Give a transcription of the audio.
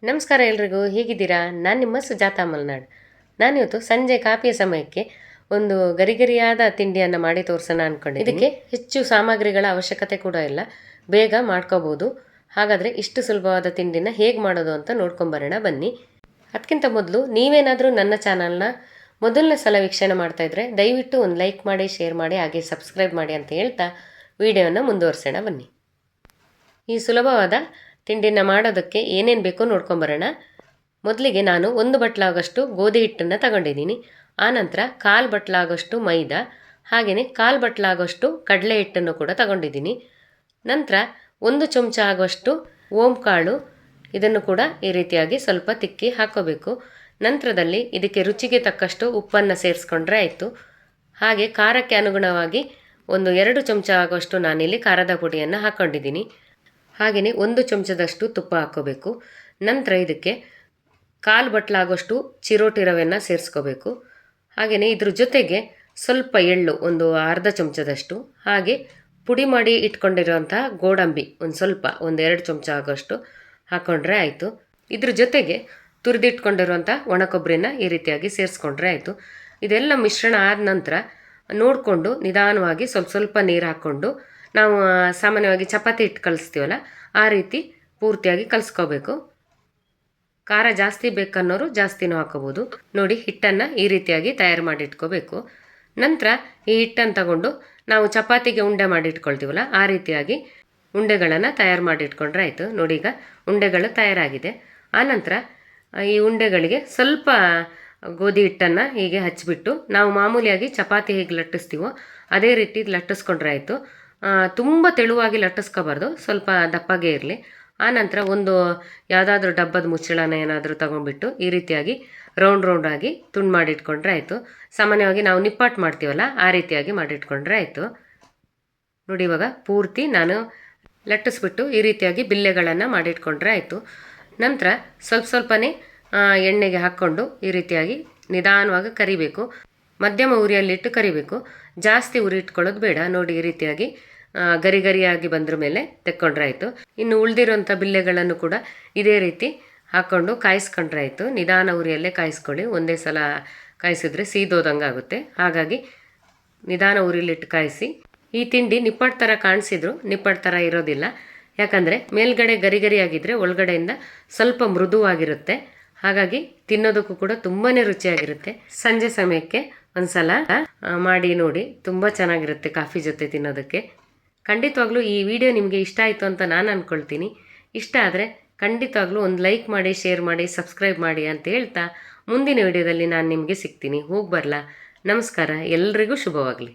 ನಮಸ್ಕಾರ ಎಲ್ರಿಗೂ, ಹೇಗಿದ್ದೀರಾ? ನಾನು ನಿಮ್ಮ ಸುಜಾತ ಮಲ್ನಾಡ್. ನಾನಿವತ್ತು ಸಂಜೆ ಕಾಫಿಯ ಸಮಯಕ್ಕೆ ಒಂದು ಗರಿಗರಿಯಾದ ತಿಂಡಿಯನ್ನು ಮಾಡಿ ತೋರಿಸೋಣ ಅಂದ್ಕೊಂಡೆ. ಇದಕ್ಕೆ ಹೆಚ್ಚು ಸಾಮಗ್ರಿಗಳ ಅವಶ್ಯಕತೆ ಕೂಡ ಇಲ್ಲ, ಬೇಗ ಮಾಡ್ಕೋಬೋದು. ಹಾಗಾದರೆ ಇಷ್ಟು ಸುಲಭವಾದ ತಿಂಡಿನ ಹೇಗೆ ಮಾಡೋದು ಅಂತ ನೋಡ್ಕೊಂಬರೋಣ ಬನ್ನಿ. ಅದಕ್ಕಿಂತ ಮೊದಲು ನೀವೇನಾದರೂ ನನ್ನ ಚಾನಲ್ನ ಮೊದಲನೇ ಸಲ ವೀಕ್ಷಣೆ ಮಾಡ್ತಾಯಿದ್ರೆ ದಯವಿಟ್ಟು ಒಂದು ಲೈಕ್ ಮಾಡಿ, ಶೇರ್ ಮಾಡಿ, ಹಾಗೆ ಸಬ್ಸ್ಕ್ರೈಬ್ ಮಾಡಿ ಅಂತ ಹೇಳ್ತಾ ವಿಡಿಯೋನ ಮುಂದುವರ್ಸೋಣ ಬನ್ನಿ. ಈ ಸುಲಭವಾದ ತಿಂಡಿನ ಮಾಡೋದಕ್ಕೆ ಏನೇನು ಬೇಕೋ ನೋಡ್ಕೊಂಬರೋಣ. ಮೊದಲಿಗೆ ನಾನು 1 ಬಟ್ಲಾಗಷ್ಟು ಗೋಧಿ ಹಿಟ್ಟನ್ನು ತಗೊಂಡಿದ್ದೀನಿ. ಆನಂತರ 1/4 ಬಟ್ಲಾಗಷ್ಟು ಮೈದಾ, ಹಾಗೆಯೇ 1/4 ಬಟ್ಲಾಗಷ್ಟು ಕಡಲೆ ಹಿಟ್ಟನ್ನು ಕೂಡ ತಗೊಂಡಿದ್ದೀನಿ. ನಂತರ 1 ಚಮಚ ಆಗುವಷ್ಟು ಓಂಕಾಳು, ಇದನ್ನು ಕೂಡ ಈ ರೀತಿಯಾಗಿ ಸ್ವಲ್ಪ ತಿಕ್ಕಿ ಹಾಕೋಬೇಕು. ನಂತರದಲ್ಲಿ ಇದಕ್ಕೆ ರುಚಿಗೆ ತಕ್ಕಷ್ಟು ಉಪ್ಪನ್ನು ಸೇರಿಸ್ಕೊಂಡ್ರೆ ಆಯಿತು. ಹಾಗೆ ಖಾರಕ್ಕೆ ಅನುಗುಣವಾಗಿ 2 ಚಮಚ ಆಗುವಷ್ಟು ನಾನಿಲ್ಲಿ ಖಾರದ ಪುಡಿಯನ್ನು ಹಾಕ್ಕೊಂಡಿದ್ದೀನಿ. ಹಾಗೆಯೇ 1 ಚಮಚದಷ್ಟು ತುಪ್ಪ ಹಾಕ್ಕೋಬೇಕು. ನಂತರ ಇದಕ್ಕೆ 1/4 ಬಟ್ಲಾಗುವಷ್ಟು ಚಿರೋಟಿ ರವೆಯನ್ನು ಸೇರಿಸ್ಕೋಬೇಕು. ಹಾಗೆಯೇ ಇದ್ರ ಜೊತೆಗೆ ಸ್ವಲ್ಪ ಎಳ್ಳು, ಒಂದು ಅರ್ಧ ಚಮಚದಷ್ಟು, ಹಾಗೆ ಪುಡಿ ಮಾಡಿ ಇಟ್ಕೊಂಡಿರೋಂಥ ಗೋಡಂಬಿ ಸ್ವಲ್ಪ 1-2 ಚಮಚ ಆಗೋಷ್ಟು ಹಾಕ್ಕೊಂಡ್ರೆ ಆಯಿತು. ಇದ್ರ ಜೊತೆಗೆ ತುರಿದಿಟ್ಕೊಂಡಿರುವಂಥ ಒಣಕೊಬ್ಬರಿನ ಈ ರೀತಿಯಾಗಿ ಸೇರಿಸ್ಕೊಂಡ್ರೆ ಆಯಿತು. ಇದೆಲ್ಲ ಮಿಶ್ರಣ ಆದ ನಂತರ ನೋಡಿಕೊಂಡು ನಿಧಾನವಾಗಿ ಸ್ವಲ್ಪ ನೀರು ಹಾಕ್ಕೊಂಡು ನಾವು ಸಾಮಾನ್ಯವಾಗಿ ಚಪಾತಿ ಹಿಟ್ಟು ಕಲಿಸ್ತೀವಲ್ಲ ಆ ರೀತಿ ಪೂರ್ತಿಯಾಗಿ ಕಲಿಸ್ಕೋಬೇಕು. ಖಾರ ಜಾಸ್ತಿ ಬೇಕನ್ನೋರು ಜಾಸ್ತಿನೂ ಹಾಕೋಬೋದು. ನೋಡಿ, ಹಿಟ್ಟನ್ನು ಈ ರೀತಿಯಾಗಿ ತಯಾರು ಮಾಡಿ ಇಟ್ಕೋಬೇಕು. ನಂತರ ಈ ಹಿಟ್ಟನ್ನು ತಗೊಂಡು ನಾವು ಚಪಾತಿಗೆ ಉಂಡೆ ಮಾಡಿ ಇಟ್ಕೊಳ್ತೀವಲ್ಲ ಆ ರೀತಿಯಾಗಿ ಉಂಡೆಗಳನ್ನು ತಯಾರು ಮಾಡಿ ಇಟ್ಕೊಂಡ್ರೆ ಆಯಿತು. ನೋಡಿ, ಈಗ ಉಂಡೆಗಳು ತಯಾರಾಗಿದೆ. ಆನಂತರ ಈ ಉಂಡೆಗಳಿಗೆ ಸ್ವಲ್ಪ ಗೋಧಿ ಹಿಟ್ಟನ್ನು ಹೀಗೆ ಹಚ್ಚಿಬಿಟ್ಟು ನಾವು ಮಾಮೂಲಿಯಾಗಿ ಚಪಾತಿ ಹೇಗೆ ಲಟ್ಟಿಸ್ತೀವೋ ಅದೇ ರೀತಿ ಲಟ್ಟಿಸ್ಕೊಂಡ್ರೆ ಆಯಿತು. ತುಂಬ ತೆಳುವಾಗಿ ಲಟ್ಟಿಸ್ಕೋಬಾರ್ದು, ಸ್ವಲ್ಪ ದಪ್ಪಗೆ ಇರಲಿ. ಆನಂತರ ಯಾವುದಾದ್ರೂ ಡಬ್ಬದ ಮುಚ್ಚಳನ ಏನಾದರೂ ತೊಗೊಂಡ್ಬಿಟ್ಟು ಈ ರೀತಿಯಾಗಿ ರೌಂಡಾಗಿ ತುಂಡು ಮಾಡಿಟ್ಕೊಂಡ್ರೆ ಆಯಿತು. ಸಾಮಾನ್ಯವಾಗಿ ನಾವು ನಿಪ್ಪಾಟ್ಟು ಮಾಡ್ತೀವಲ್ಲ ಆ ರೀತಿಯಾಗಿ ಮಾಡಿಟ್ಕೊಂಡ್ರೆ ಆಯಿತು. ನೋಡಿ, ಇವಾಗ ಪೂರ್ತಿ ನಾನು ಲಟ್ಟಿಸ್ಬಿಟ್ಟು ಈ ರೀತಿಯಾಗಿ ಬಿಲ್ಲೆಗಳನ್ನು ಮಾಡಿಟ್ಕೊಂಡ್ರೆ ಆಯಿತು. ನಂತರ ಸ್ವಲ್ಪನೇ ಎಣ್ಣೆಗೆ ಹಾಕ್ಕೊಂಡು ಈ ರೀತಿಯಾಗಿ ನಿಧಾನವಾಗಿ ಕರಿಬೇಕು. ಮಧ್ಯಮ ಉರಿಯಲ್ಲಿಟ್ಟು ಕರಿಬೇಕು, ಜಾಸ್ತಿ ಉರಿ ಇಟ್ಕೊಳ್ಳೋದು ಬೇಡ. ನೋಡಿ, ಈ ರೀತಿಯಾಗಿ ಗರಿಯಾಗಿ ಬಂದ್ರ ಮೇಲೆ ತೆಕ್ಕೊಂಡ್ರೆ ಆಯಿತು. ಇನ್ನು ಉಳಿದಿರೋಂಥ ಬಿಲ್ಲೆಗಳನ್ನು ಕೂಡ ಇದೇ ರೀತಿ ಹಾಕ್ಕೊಂಡು ಕಾಯಿಸ್ಕೊಂಡ್ರೆ ಆಯಿತು. ನಿಧಾನ ಉರಿಯಲ್ಲೇ ಕಾಯಿಸ್ಕೊಳ್ಳಿ, ಒಂದೇ ಸಲ ಕಾಯಿಸಿದ್ರೆ ಸೀದೋದಂಗೆ ಆಗುತ್ತೆ. ಹಾಗಾಗಿ ನಿಧಾನ ಉರಿಲಿಟ್ಟು ಕಾಯಿಸಿ. ಈ ತಿಂಡಿ ನಿಪ್ಪಟ್ಟು ಥರ ಕಾಣಿಸಿದ್ರು ನಿಪ್ಪಟ್ಟು ಥರ ಇರೋದಿಲ್ಲ, ಯಾಕಂದರೆ ಮೇಲ್ಗಡೆ ಗರಿಯಾಗಿದ್ದರೆ ಒಳಗಡೆಯಿಂದ ಸ್ವಲ್ಪ ಮೃದುವಾಗಿರುತ್ತೆ. ಹಾಗಾಗಿ ತಿನ್ನೋದಕ್ಕೂ ಕೂಡ ತುಂಬಾ ರುಚಿಯಾಗಿರುತ್ತೆ. ಸಂಜೆ ಸಮಯಕ್ಕೆ ಒಂದ್ಸಲ ಮಾಡಿ ನೋಡಿ, ತುಂಬ ಚೆನ್ನಾಗಿರುತ್ತೆ ಕಾಫಿ ಜೊತೆ ತಿನ್ನೋದಕ್ಕೆ. ಖಂಡಿತವಾಗ್ಲೂ ಈ ವಿಡಿಯೋ ನಿಮಗೆ ಇಷ್ಟ ಆಯಿತು ಅಂತ ನಾನು ಅಂದ್ಕೊಳ್ತೀನಿ. ಇಷ್ಟ ಆದರೆ ಖಂಡಿತವಾಗ್ಲೂ ಒಂದು ಲೈಕ್ ಮಾಡಿ, ಶೇರ್ ಮಾಡಿ, ಸಬ್ಸ್ಕ್ರೈಬ್ ಮಾಡಿ ಅಂತ ಹೇಳ್ತಾ ಮುಂದಿನ ವಿಡಿಯೋದಲ್ಲಿ ನಾನು ನಿಮಗೆ ಸಿಗ್ತೀನಿ. ಹೋಗಿ ಬರಲಾ? ನಮಸ್ಕಾರ, ಎಲ್ರಿಗೂ ಶುಭವಾಗಲಿ.